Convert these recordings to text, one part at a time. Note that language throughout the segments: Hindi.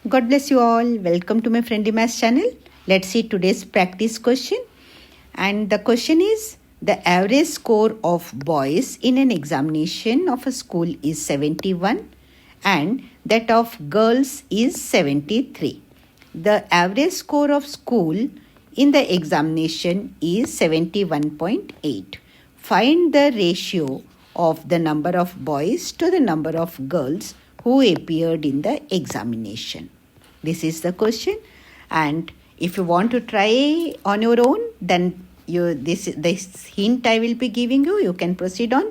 God bless you all. Welcome to my Friendly Maths channel. Let's see today's practice question. And the question is, the average score of boys in an examination of a school is 71 and that of girls is 73. The average score of school in the examination is 71.8. Find the ratio of the number of boys to the number of girls who appeared in the examination. This is the question, and if you want to try on your own, then this hint I will be giving you. You can proceed on.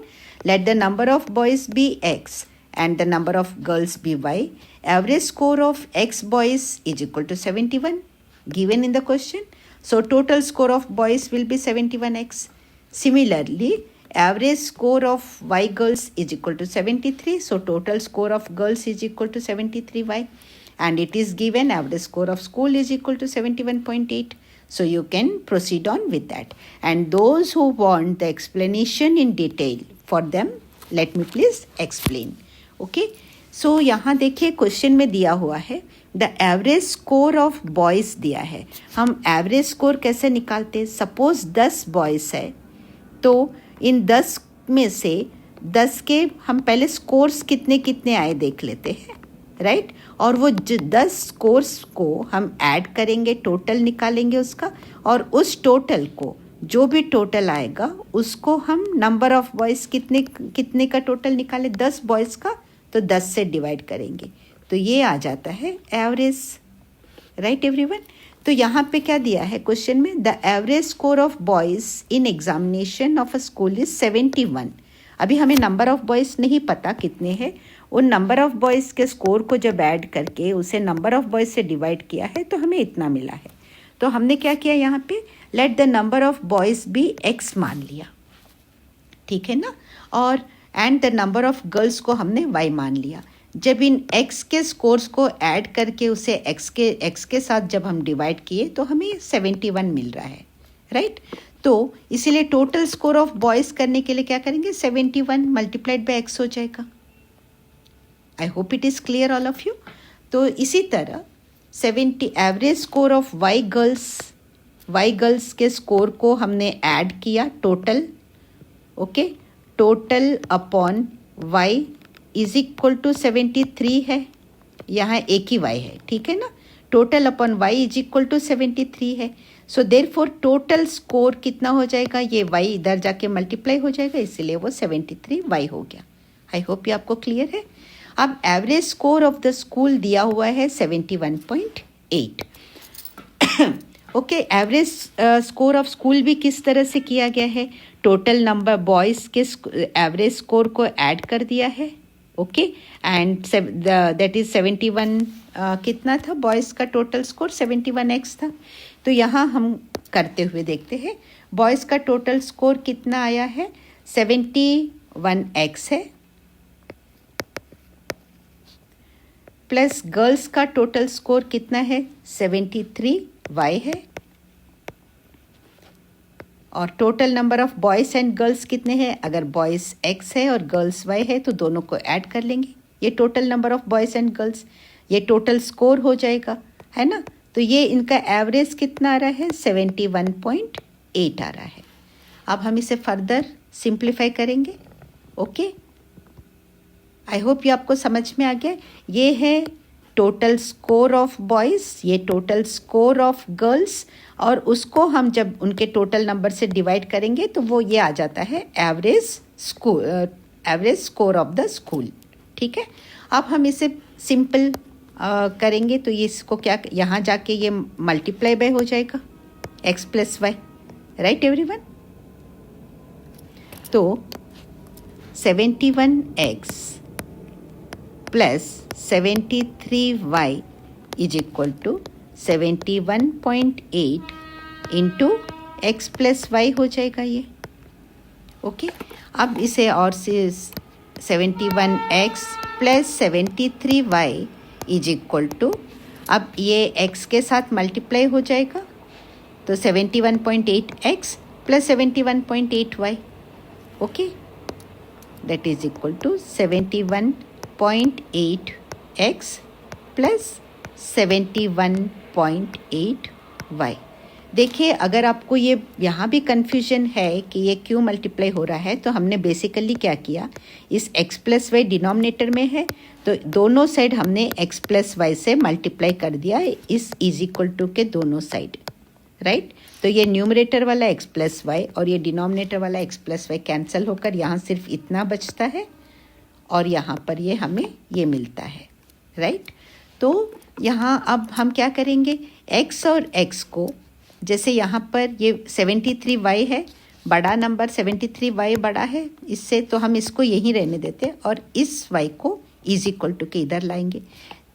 Let the number of boys be X and the number of girls be Y. Average score of X boys is equal to 71 given in the question. So total score of boys will be 71X. Similarly, average score of Y girls is equal to 73. So total score of girls is equal to 73Y. And it is given average score of school is equal to 71.8. So you can proceed on with that. And those who want the explanation in detail, for them, let me please explain. Okay. So यहाँ देखिए क्वेश्चन में दिया हुआ है the average score of boys दिया है. हम एवरेज स्कोर कैसे निकालते हैं? सपोज 10 बॉयज़ है तो इन 10 में से 10 के हम पहले स्कोर्स कितने कितने आए देख लेते हैं, राइट? और वो 10 स्कोर्स को हम ऐड करेंगे, टोटल निकालेंगे उसका, और उस टोटल को जो भी टोटल आएगा उसको हम नंबर ऑफ बॉयज़ कितने का टोटल निकाले, 10 बॉयज़ का, तो 10 से डिवाइड करेंगे तो ये आ जाता है एवरेज, राइट एवरीवन? तो यहाँ पे क्या दिया है क्वेश्चन में? The average score of boys in examination of a school is 71. अभी हमें नंबर ऑफ बॉयज़ नहीं पता कितने हैं. उन नंबर ऑफ बॉयज़ के स्कोर को जब ऐड करके उसे नंबर ऑफ बॉयज़ से डिवाइड किया है तो हमें इतना मिला है. तो हमने क्या किया यहाँ पे? Let the number of boys be X मान लिया, ठीक है ना? और and the number of girls को हमने वाई मान लिया. जब इन x के स्कोर्स को ऐड करके उसे x के साथ जब हम डिवाइड किए तो हमें 71 मिल रहा है, राइट? तो इसीलिए टोटल स्कोर ऑफ बॉयज़ करने के लिए क्या करेंगे? 71 मल्टीप्लाइड बाय x हो जाएगा. I hope it is clear all of you. तो इसी तरह 70 average score of y girls के स्कोर को हमने ऐड किया total, okay? Total upon y is equal to 73 है. यहाँ एक ही y है, ठीक है ना? Total upon y is equal to 73 है. सो देयरफॉर टोटल स्कोर कितना हो जाएगा? ये y इधर जाके मल्टीप्लाई हो जाएगा, इसीलिए वो 73y हो गया. आई होप ये आपको क्लियर है. अब average score of the school दिया हुआ है 71.8. Okay, average score of school भी किस तरह से किया गया है? टोटल नंबर बॉयज़ के एवरेज स्कोर को ऐड कर दिया है, ओके? And that is 71. कितना था बॉयज़ का टोटल स्कोर? 71x था. तो यहाँ हम करते हुए देखते हैं. बॉयज़ का टोटल स्कोर कितना आया है? 71x है, प्लस गर्ल्स का टोटल स्कोर कितना है? 73y है. और total number of boys and girls कितने हैं? अगर बॉयज़ x है और गर्ल्स y है तो दोनों को ऐड कर लेंगे. ये total number of boys and girls, ये टोटल स्कोर हो जाएगा, है ना? तो ये इनका एवरेज कितना आ रहा है? 71.8 आ रहा है. अब हम इसे फर्दर सिंप्लीफाई करेंगे, ओके? आई होप ये आपको समझ में आ गया. ये है टोटल स्कोर ऑफ बॉयज़, ये टोटल स्कोर ऑफ गर्ल्स, और उसको हम जब उनके टोटल नंबर से डिवाइड करेंगे तो वो ये आ जाता है average score of the school, ठीक है? अब हम इसे सिंपल करेंगे तो ये इसको क्या, यहाँ जाके ये मल्टीप्लाई बाय हो जाएगा x plus Y, right everyone? तो 71x plus 73y is equal to 71.8 into x plus Y हो जाएगा ये, ओके? अब इसे और से 71x plus 73y is equal to, अब ये x के साथ मल्टीप्लाई हो जाएगा तो 71.8x plus 71.8y, okay? That is equal to 71.8x plus 71.8y। देखिए, अगर आपको ये यहाँ भी कन्फ्यूजन है कि ये क्यों मल्टीप्लाई हो रहा है, तो हमने बेसिकली क्या किया, इस x प्लस वाई डिनोमिनेटर में है तो दोनों साइड हमने x प्लस वाई से मल्टीप्लाई कर दिया इस इज इक्वल टू के दोनों साइड, राइट। तो ये न्यूमरेटर वाला x प्लस वाई और ये डिनोमिनेटर वाला x प्लस वाई कैंसिल होकर यहाँ सिर्फ इतना बचता है और यहाँ पर ये हमें ये मिलता है, राइट। तो यहाँ अब हम क्या करेंगे, x और x को, जैसे यहाँ पर ये 73y है, बड़ा नंबर 73y बड़ा है इससे, तो हम इसको यहीं रहने देते हैं और इस y को इज इक्वल टू के इधर लाएंगे।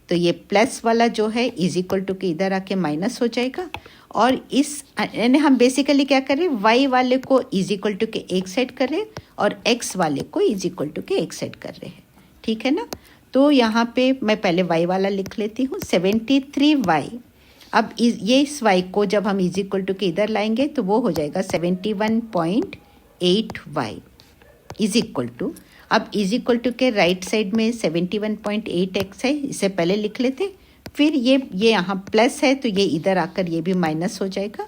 तो ये प्लस वाला जो है इज इक्वल टू के इधर आके माइनस हो जाएगा और इस यानी हम बेसिकली क्या कर रहे हैं, y वाले को इज इक्वल टू के एक साइड कर रहे हैं और x वाले को इज इक्वल टू के एक साइड कर रहे हैं, ठीक है ना। तो यहाँ पे मैं पहले y वाला लिख लेती हूँ, 73y। अब ये इस y को जब हम इज इक्वल टू के इधर लाएंगे तो वो हो जाएगा 71.8y इज इक्वल टू, अब इज इक्वल टू के राइट साइड में 71.8x है, इसे पहले लिख लेते, फिर ये यहाँ प्लस है तो ये इधर आकर ये भी माइनस हो जाएगा,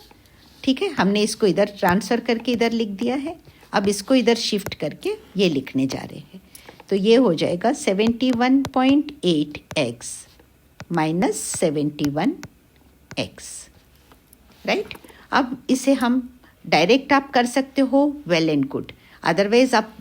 ठीक है। हमने इसको इधर ट्रांसफ़र करके इधर लिख दिया है, अब इसको इधर शिफ्ट करके ये लिखने जा रहे हैं। तो ये हो जाएगा 71.8x माइनस 71x, राइट। अब इसे हम डायरेक्ट आप कर सकते हो, वेल एंड गुड, अदरवाइज आप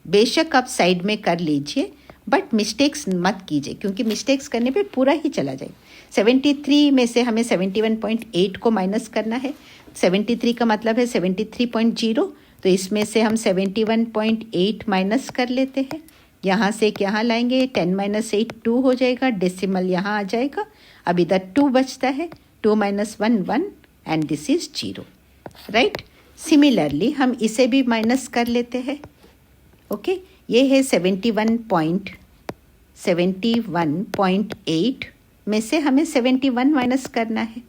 बेशक आप साइड में कर लीजिए बट मिस्टेक्स मत कीजिए, क्योंकि मिस्टेक्स करने पे पूरा ही चला जाए। 73 में से हमें 71.8 को माइनस करना है, 73 का मतलब है 73.0, तो इसमें से हम 71.8 माइनस कर लेते हैं, यहाँ से एक यहाँ लाएंगे, 10 माइनस 8 2 हो जाएगा, डेसिमल यहाँ आ जाएगा, अब इधर 2 बचता है, 2 minus 1 1 and this is 0, right. Similarly हम इसे भी माइनस कर लेते हैं, ओके। ये है 71.8 में से हमें 71 माइनस करना है,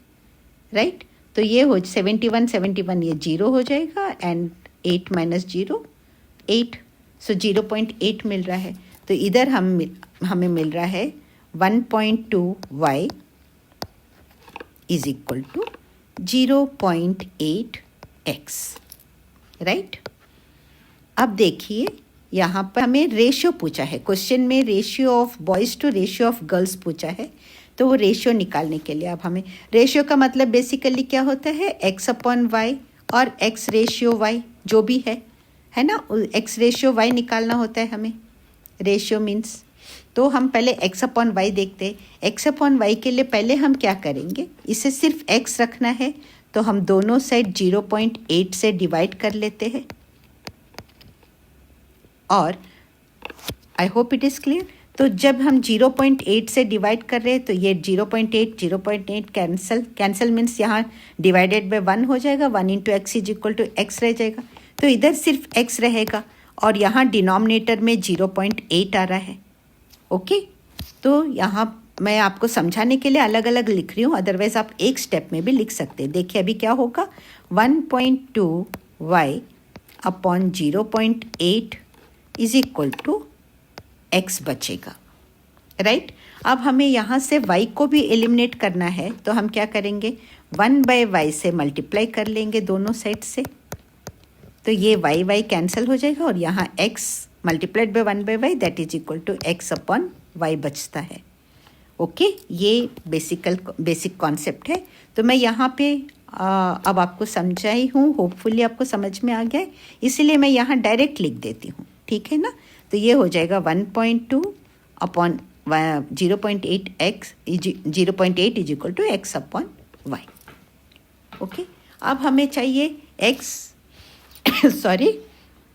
राइट। तो ये हो 71 ये 0 हो जाएगा एंड 8 माइनस 0 8, सो 0.8 मिल रहा है। तो इधर हमें मिल रहा है 1.2y is equal to 0.8x, right. अब देखिए यहाँ पर हमें रेशियो पूछा है, क्वेश्चन में ratio of boys to ratio of girls पूछा है, तो वो रेशियो निकालने के लिए अब हमें, रेशियो का मतलब बेसिकली क्या होता है, x अपॉन वाई और x रेशियो y जो भी है ना, x रेशियो y निकालना होता है हमें, रेशियो मीन्स। तो हम पहले x अपॉन वाई देखते हैं, x अपॉन वाई के लिए पहले हम क्या करेंगे, इसे सिर्फ x रखना है तो हम दोनों साइड 0.8 से डिवाइड कर लेते हैं और आई होप इट इज़ क्लियर। तो जब हम 0.8 से डिवाइड कर रहे हैं तो ये 0.8 कैंसिल मीन्स यहाँ डिवाइडेड बाय 1 हो जाएगा, 1 into X is equal to X रह जाएगा, तो इधर सिर्फ x रहेगा और यहाँ डिनोमिनेटर में 0.8 आ रहा है, ओके। तो यहाँ मैं आपको समझाने के लिए अलग अलग लिख रही हूँ, अदरवाइज आप एक स्टेप में भी लिख सकते हैं। देखिए अभी क्या होगा, 1.2y upon 0.8 is equal to x बचेगा, राइट। अब हमें यहाँ से y को भी एलिमिनेट करना है, तो हम क्या करेंगे, 1/y से मल्टीप्लाई कर लेंगे दोनों साइड से, तो ये y कैंसिल हो जाएगा और यहाँ x multiplied by 1/y that is equal to x upon y बचता है, ओके। ये बेसिक कॉन्सेप्ट है। तो मैं यहाँ पे अब आपको समझाई हूँ, होपफुली आपको समझ में आ गया है, इसलिए मैं यहाँ डायरेक्ट लिख देती हूँ, ठीक है ना। तो ये हो जाएगा 1.2 upon 0.8 is equal to x upon Y, okay. अब हमें चाहिए x सॉरी,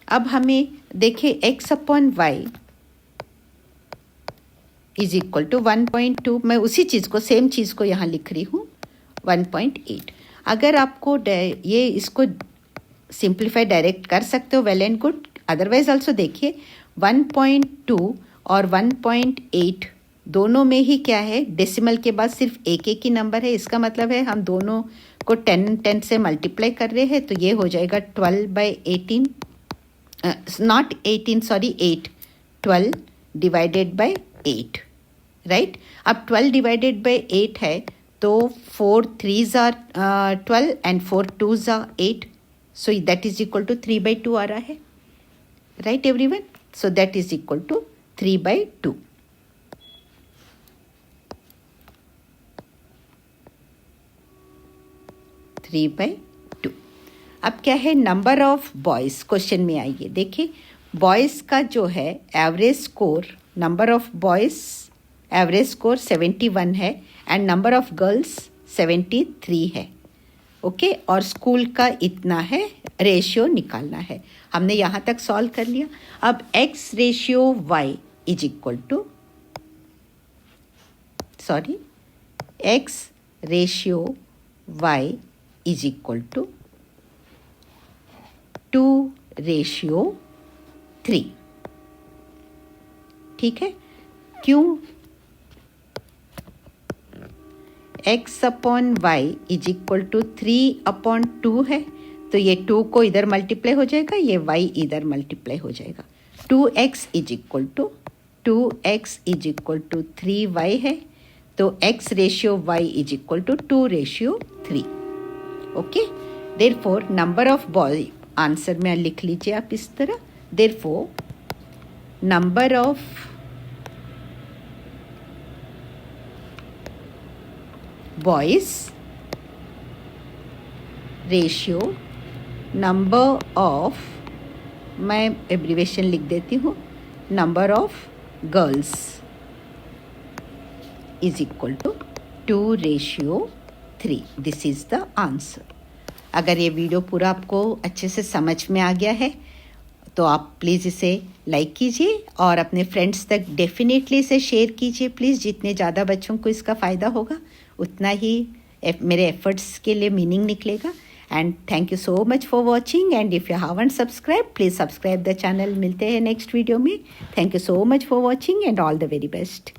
अब हमें देखिए x upon Y is equal to 1.2, मैं उसी चीज़ को सेम चीज़ को यहाँ लिख रही हूँ 1.8। अगर आपको ये इसको सिंप्लीफाई डायरेक्ट कर सकते हो, well and good, otherwise also देखिए 1.2 और 1.8 दोनों में ही क्या है, डेसिमल के बाद सिर्फ एक ही नंबर है, इसका मतलब है हम दोनों को 10 से मल्टीप्लाई कर रहे हैं, तो ये हो जाएगा 12/18 not 18 sorry 8, 12 divided by 8, right. अब 12 डिवाइडेड बाय 8 है, तो 4 3s are 12 and 4 2s are 8. So that is equal to 3/2 आ रहा है. Right everyone. So that is equal to 3/2. अब क्या है, नंबर ऑफ बॉयज़ क्वेश्चन में आइए. देखिए बॉयज़ का जो है average score, number of boys average score 71 है एंड नंबर ऑफ गर्ल्स 73 है. ओके और स्कूल का इतना है, रेशियो निकालना है. हमने यहाँ तक सॉल्व कर लिया. अब x ratio y is equal to x ratio y is equal to 2:3. ठीक है. क्यों? x upon y is equal to 3/2 है, तो ये 2 को इधर मल्टीप्लाई हो जाएगा, ये y इधर मल्टीप्लाई हो जाएगा. 2x is equal to 3y है, तो x ratio y is equal to 2:3. Okay. Therefore number of boy, answer में लिख लीजिए आप इस तरह. Therefore number of boys ratio number of, मैं एब्रीवेशन लिख देती हूँ, number of girls is equal to 2:3. This is the answer. अगर ये वीडियो पूरा आपको अच्छे से समझ में आ गया है तो आप प्लीज़ इसे लाइक कीजिए और अपने फ्रेंड्स तक डेफिनेटली इसे शेयर कीजिए प्लीज़. जितने ज़्यादा बच्चों को इसका फ़ायदा होगा उतना ही मेरे एफर्ट्स के लिए मीनिंग निकलेगा. And thank you so much for watching. And if you haven't subscribe, please subscribe the channel. मिलते हैं नेक्स्ट वीडियो में. Thank you so much for watching and all the very best.